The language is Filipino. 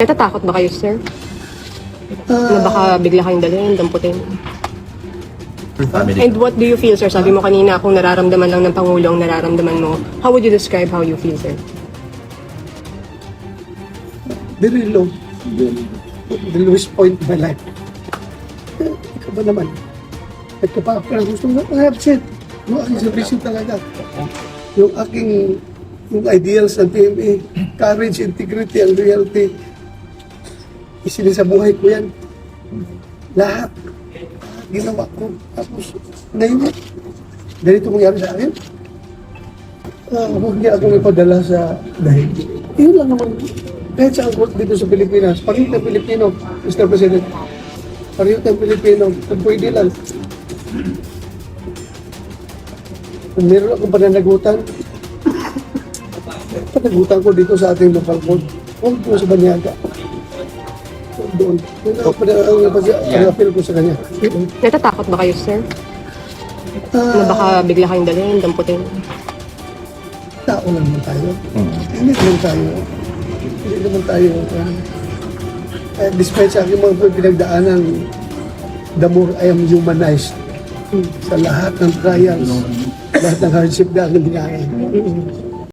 Natatakot ba kayo, sir? Na baka bigla kayong dalhin, damputin? And what do you feel, sir? Sabi mo kanina, kung nararamdaman lang ng Pangulo ang nararamdaman mo, how would you describe how you feel, sir? Very low. The lowest point of my life. Ikaw ba naman? Nagkapapala gusto mo, I have said, no, ang service talaga. Yung aking, yung ideals ng PMA, courage, integrity, and loyalty, isilin sa buhay ko yan. Lahat. Ginawa ko. Tapos, ngayon, ganito mangyari sa akin. Huwag niya akong ipadala sa dahil. Yun lang naman. Kahit sa court dito sa Pilipinas, pareho ng Pilipino, Mr. President. Pareho ng Pilipino, kung pwede lang. Kung meron akong pananagutan ko dito sa ating local court, huwag ko sa Banyaga. Doon. Ang appeal ko sa kanya. Natatakot ba kayo, sir? Na baka bigla kayong dalhin, damputin? Tao lang naman tayo. Hindi naman tayo. Despite sa aking mga pinagdaanan, the more I am humanized sa lahat ng trials, lahat ng hardship na aking dinaanan.